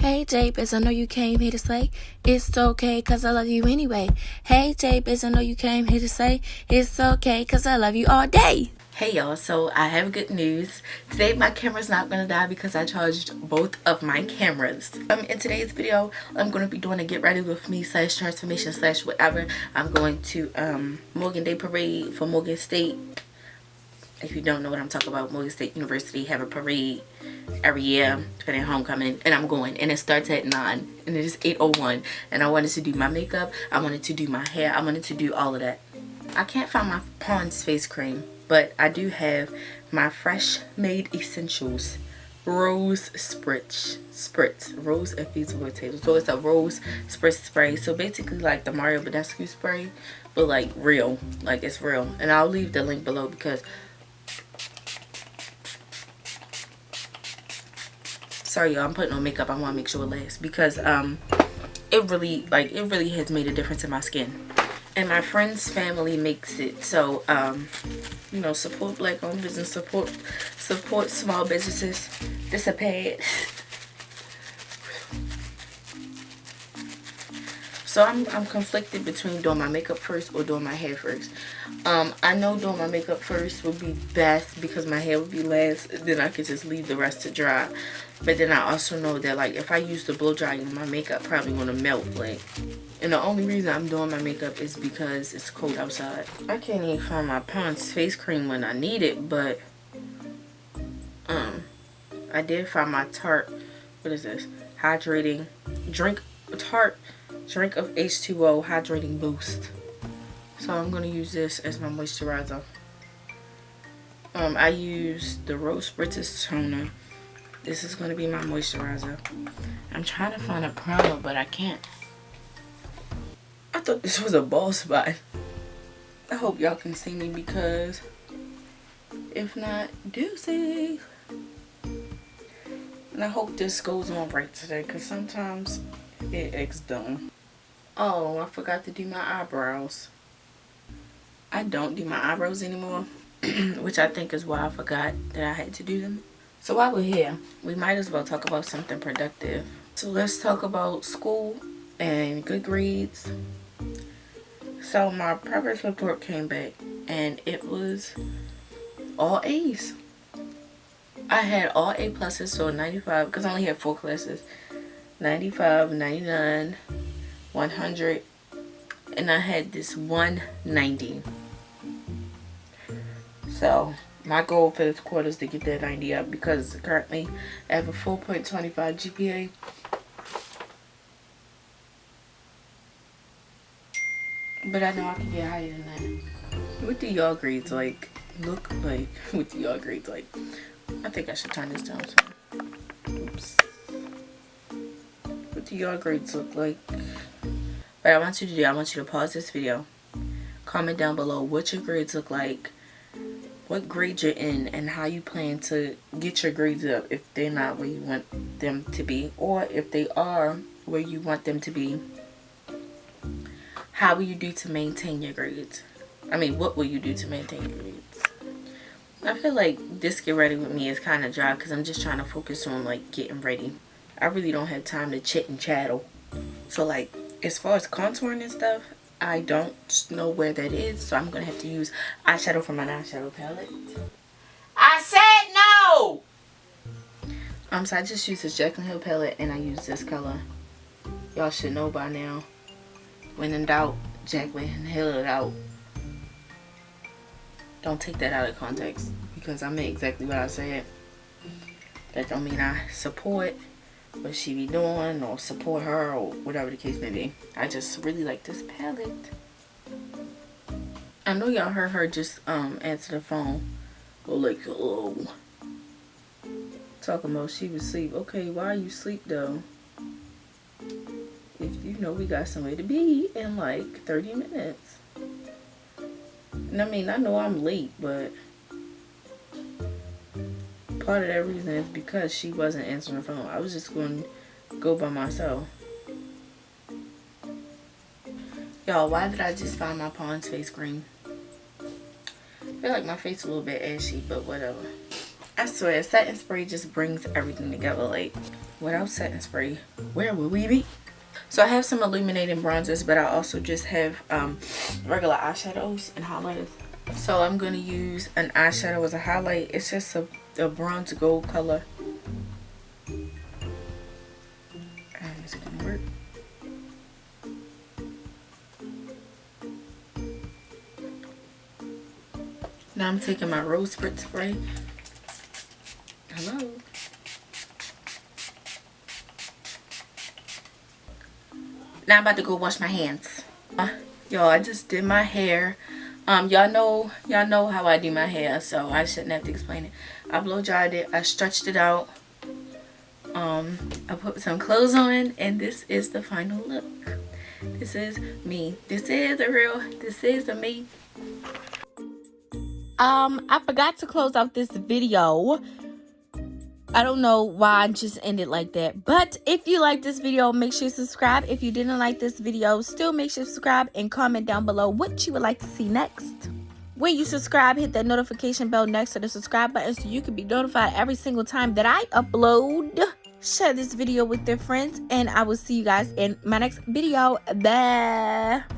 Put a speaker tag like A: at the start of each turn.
A: Hey J-Biz, I know you came here to say it's okay cause I love you anyway. Hey J-Biz, I know you came here to say it's okay cause I love you all day. Hey y'all, so I have good news. Today my camera's not gonna die because I charged both of my cameras. In today's video, I'm gonna be doing a get ready with me / transformation / whatever. I'm going to Morgan Day Parade for Morgan State. If you don't know what I'm talking about, Morgan State University have a parade every year for their homecoming, and I'm going, and it starts at 9 and it is 8:01, and I wanted to do my makeup, I wanted to do my hair, I wanted to do all of that. I can't find my Pond's face cream, but I do have my Fresh Made Essentials Rose Spritz Rose infused potato. So it's a rose spritz spray, so basically like the Mario Badescu spray, but like real, like it's real. And I'll leave the link below because sorry y'all, I'm putting on makeup. I want to make sure it lasts because it really has made a difference in my skin. And my friend's family makes it, so you know, support black owned business, support small businesses. This a pad. So I'm conflicted between doing my makeup first or doing my hair first. I know doing my makeup first would be best because my hair would be last. Then I could just leave the rest to dry. But then I also know that like if I use the blow dryer, my makeup probably gonna melt. Like, and the only reason I'm doing my makeup is because it's cold outside. I can't even find my Pond's face cream when I need it, but I did find my Tarte. What is this? Hydrating drink. Tarte Drink of H2O Hydrating Boost. So I'm going to use this as my moisturizer. I use the Rose Spritz toner. This is going to be my moisturizer. I'm trying to find a primer, but I can't. I thought this was a bald spot. I hope y'all can see me because if not, deuces. And I hope this goes on right today because sometimes it acts dumb. Oh, I forgot to do my eyebrows. I don't do my eyebrows anymore, which I think is why I forgot that I had to do them. So while we're here, we might as well talk about something productive. So let's talk about school and good grades. So my progress report came back and it was all A's. I had all A pluses, so 95, because I only had 4 classes. 95, 99, 100, and I had this 190. So my goal for this quarter is to get that 90 up because currently I have a 4.25 GPA. But I know I can get higher than that. What do y'all grades like look like? What do y'all grades like? I think I should turn this down some. Oops. What do your grades look like? But I want you to do, I want you to pause this video, comment down below what your grades look like, what grade you're in, and how you plan to get your grades up if they're not where you want them to be, or if they are where you want them to be. How will you do to maintain your grades? I mean, what will you do to maintain your grades? I feel like this get ready with me is kind of dry because I'm just trying to focus on like getting ready. I really don't have time to chit and chattel. So like as far as contouring and stuff, I don't know where that is, so I'm gonna have to use eyeshadow from my eyeshadow palette. I said no! So I just use this Jaclyn Hill palette and I use this color. Y'all should know by now. When in doubt, Jaclyn Hill it out. Don't take that out of context because I meant exactly what I said. That don't mean I support what she be doing or support her or whatever the case may be. I just really like this palette. I know y'all heard her just answer the phone or like hello, talking about she was asleep. Okay, why are you asleep though? If you know we got somewhere to be in like 30 minutes. And I mean, I know I'm late, but part of that reason is because she wasn't answering the phone. I was just going to go by myself. Y'all, why did I just find my Pond's face cream? I feel like my face is a little bit ashy, but whatever. I swear, setting spray just brings everything together. Like, without setting spray, where would we be? So I have some illuminating bronzers, but I also just have regular eyeshadows and highlighters. So I'm going to use an eyeshadow as a highlight. It's just a bronze gold color. Is it going to work? Now I'm taking my rose spritz spray. Hello. Now I'm about to go wash my hands. Y'all, I just did my hair. Y'all know how I do my hair, so I shouldn't have to explain it. I blow dried it. I stretched it out. I put some clothes on, and this is the final look. This is me. This is the me. I forgot to close out this video. I don't know why I just ended like that. But if you like this video, make sure you subscribe. If you didn't like this video, still make sure you subscribe and comment down below what you would like to see next. When you subscribe, hit that notification bell next to the subscribe button so you can be notified every single time that I upload. Share this video with your friends, and I will see you guys in my next video. Bye.